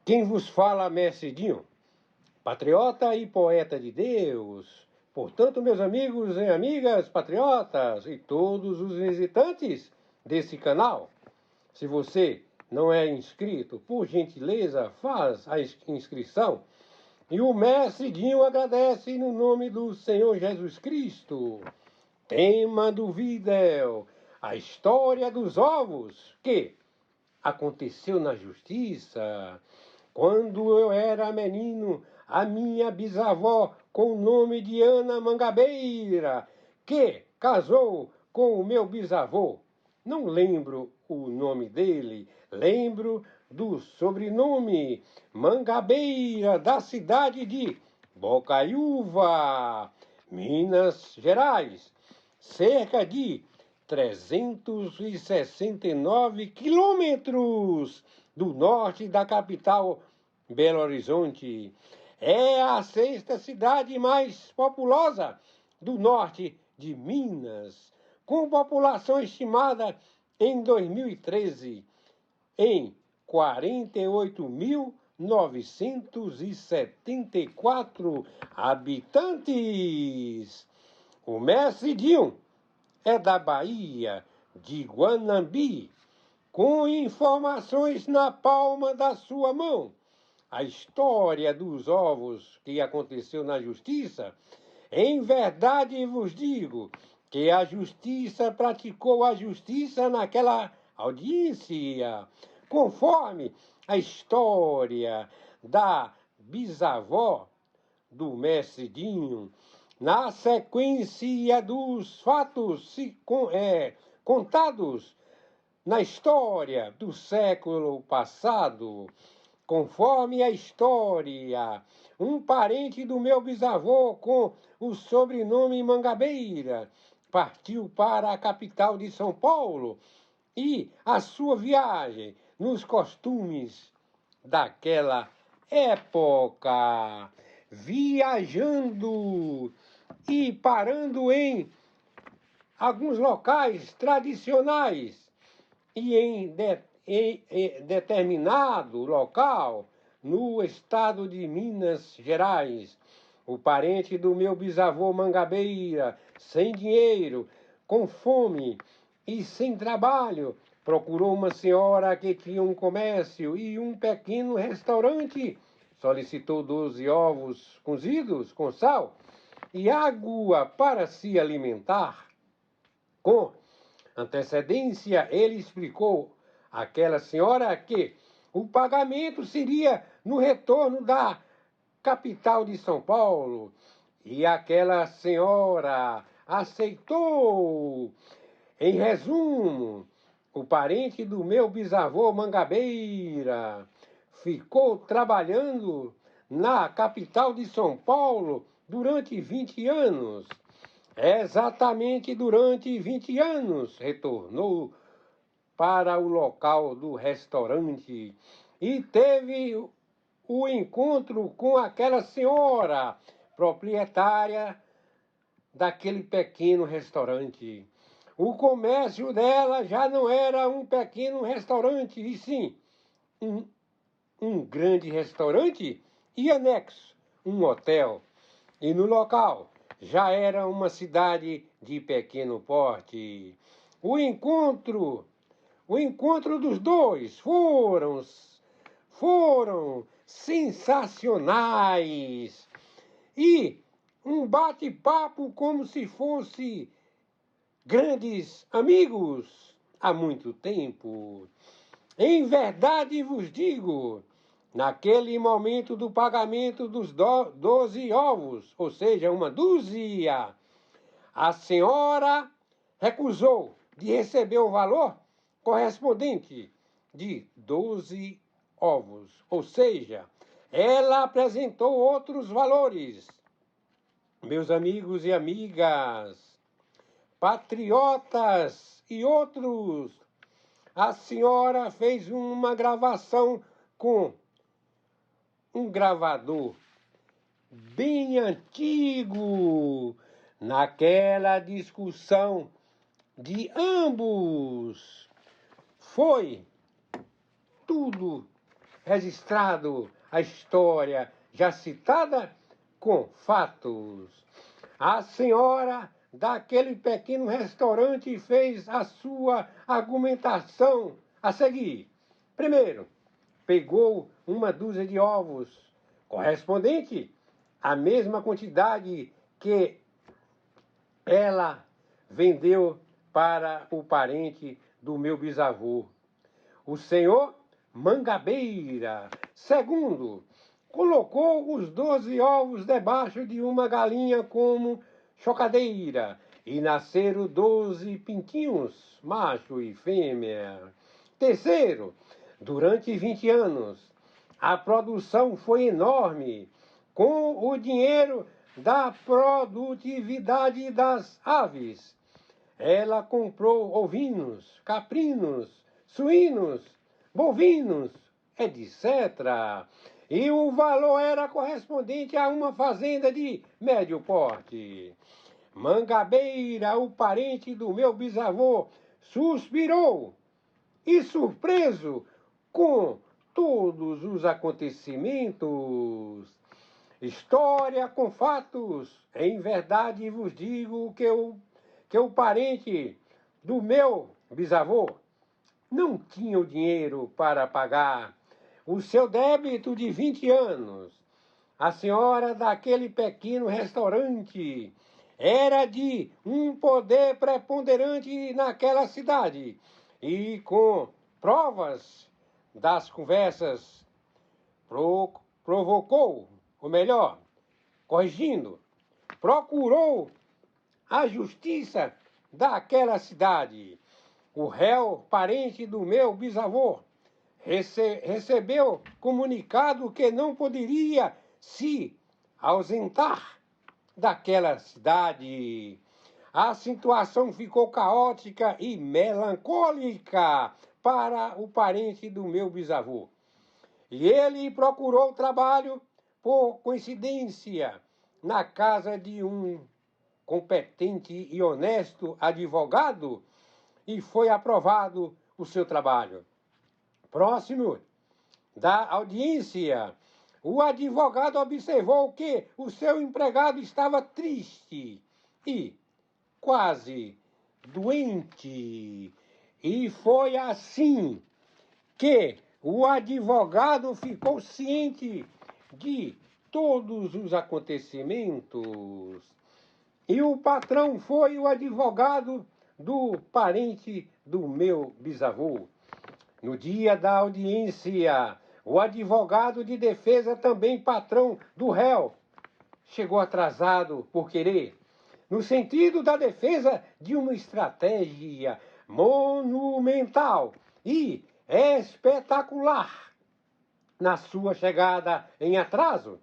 Quem vos fala, mestre Dinho, patriota e poeta de Deus. Portanto, meus amigos e amigas patriotas e todos os visitantes desse canal, se você não é inscrito, por gentileza, faz a inscrição. E o mestre Dinho agradece no nome do Senhor Jesus Cristo. Tema do vídeo: a história dos ovos que aconteceu na justiça. Quando eu era menino, a minha bisavó, com o nome de Ana Mangabeira, que casou com o meu bisavô. Não lembro o nome dele, lembro do sobrenome Mangabeira, da cidade de Bocaiúva, Minas Gerais. Cerca de 369 quilômetros do norte da capital Belo Horizonte. É a sexta cidade mais populosa do norte de Minas, com população estimada em 2013 em 48.974 habitantes. O mestre Dinho é da Bahia, de Guanambi, com informações na palma da sua mão. A história dos ovos que aconteceu na justiça, em verdade vos digo que a justiça praticou a justiça naquela audiência, conforme a história da bisavó do mestre Dinho, na sequência dos fatos contados na história do século passado. Conforme a história, um parente do meu bisavô com o sobrenome Mangabeira partiu para a capital de São Paulo e a sua viagem nos costumes daquela época, viajando e parando em alguns locais tradicionais e em determinado local no estado de Minas Gerais. O parente do meu bisavô Mangabeira, sem dinheiro, com fome e sem trabalho, procurou uma senhora que tinha um comércio e um pequeno restaurante. Solicitou 12 ovos cozidos com sal e água para se alimentar. Com antecedência, ele explicou àquela senhora que o pagamento seria no retorno da capital de São Paulo. E aquela senhora aceitou. Em resumo, o parente do meu bisavô Mangabeira ficou trabalhando na capital de São Paulo durante 20 anos. Exatamente durante 20 anos retornou para o local do restaurante e teve o encontro com aquela senhora proprietária daquele pequeno restaurante. O comércio dela já não era um pequeno restaurante, e sim um grande restaurante e anexo, um hotel. E no local já era uma cidade de pequeno porte. O encontro dos dois foram sensacionais. E um bate-papo como se fosse grandes amigos há muito tempo. Em verdade vos digo, naquele momento do pagamento dos 12 ovos, ou seja, uma dúzia, a senhora recusou de receber o valor correspondente de 12 ovos. Ou seja, ela apresentou outros valores. Meus amigos e amigas, patriotas e outros, a senhora fez uma gravação com um gravador bem antigo, naquela discussão de ambos. Foi tudo registrado a história já citada com fatos. A senhora daquele pequeno restaurante fez a sua argumentação a seguir. Primeiro, pegou uma dúzia de ovos, correspondente à mesma quantidade que ela vendeu para o parente do meu bisavô, o senhor Mangabeira. Segundo, colocou os 12 ovos debaixo de uma galinha como chocadeira e nasceram 12 pintinhos, macho e fêmea. Terceiro, durante 20 anos, a produção foi enorme. Com o dinheiro da produtividade das aves, ela comprou ovinos, caprinos, suínos, bovinos, etc. E o valor era correspondente a uma fazenda de médio porte. Mangabeira, o parente do meu bisavô, suspirou e, surpreso com todos os acontecimentos, história com fatos, em verdade vos digo que o parente do meu bisavô não tinha o dinheiro para pagar o seu débito de 20 anos. A senhora daquele pequeno restaurante era de um poder preponderante naquela cidade e, com provas das conversas, provocou, ou melhor, corrigindo, procurou a justiça daquela cidade. O réu, parente do meu bisavô, recebeu comunicado que não poderia se ausentar daquela cidade. A situação ficou caótica e melancólica para o parente do meu bisavô. E ele procurou trabalho, por coincidência, na casa de um competente e honesto advogado, e foi aprovado o seu trabalho. Próximo da audiência, o advogado observou que o seu empregado estava triste e quase doente. E foi assim que o advogado ficou ciente de todos os acontecimentos. E o patrão foi o advogado do parente do meu bisavô. No dia da audiência, o advogado de defesa, também patrão do réu, chegou atrasado por querer, no sentido da defesa de uma estratégia monumental e espetacular. Na sua chegada em atraso,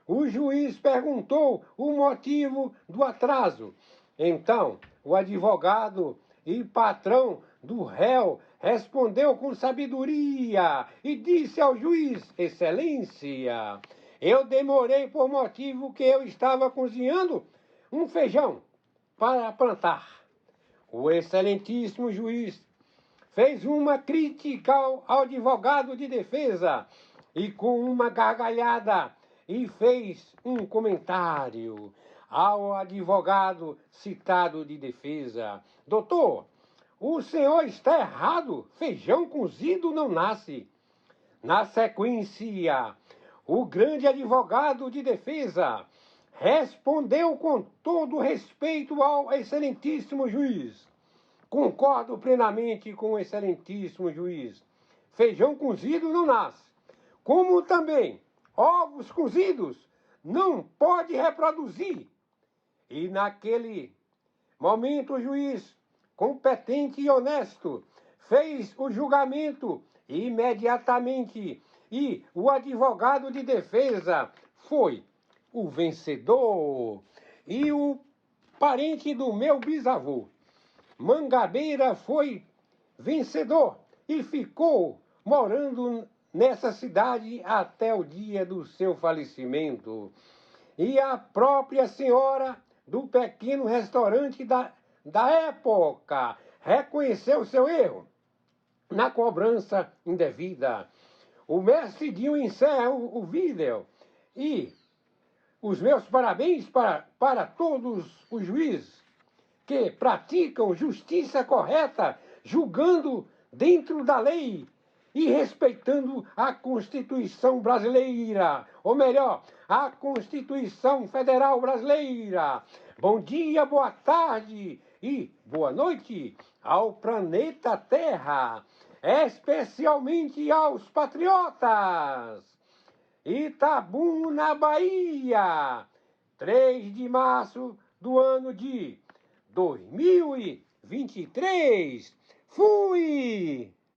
o juiz perguntou o motivo do atraso. Então, o advogado e patrão do réu respondeu com sabedoria e disse ao juiz: Excelência, eu demorei por motivo que eu estava cozinhando um feijão para plantar. O excelentíssimo juiz fez uma crítica ao advogado de defesa e, com uma gargalhada, e fez um comentário ao advogado citado de defesa: Doutor, o senhor está errado, feijão cozido não nasce. Na sequência, o grande advogado de defesa respondeu com todo respeito ao excelentíssimo juiz: Concordo plenamente com o excelentíssimo juiz. Feijão cozido não nasce. Como também ovos cozidos não pode reproduzir. E naquele momento o juiz, competente e honesto, fez o julgamento imediatamente e o advogado de defesa foi o vencedor. E o parente do meu bisavô, Mangabeira, foi vencedor e ficou morando nessa cidade até o dia do seu falecimento. E a própria senhora do pequeno restaurante da época reconheceu seu erro na cobrança indevida. o mestre Dinho encerra o vídeo. E os meus parabéns para todos os juízes que praticam justiça correta, julgando dentro da lei e respeitando a Constituição brasileira, ou melhor, a Constituição Federal Brasileira. Bom dia, boa tarde e boa noite ao planeta Terra, especialmente aos patriotas. Itabuna, Bahia, 3 de março do ano de 2023. Fui!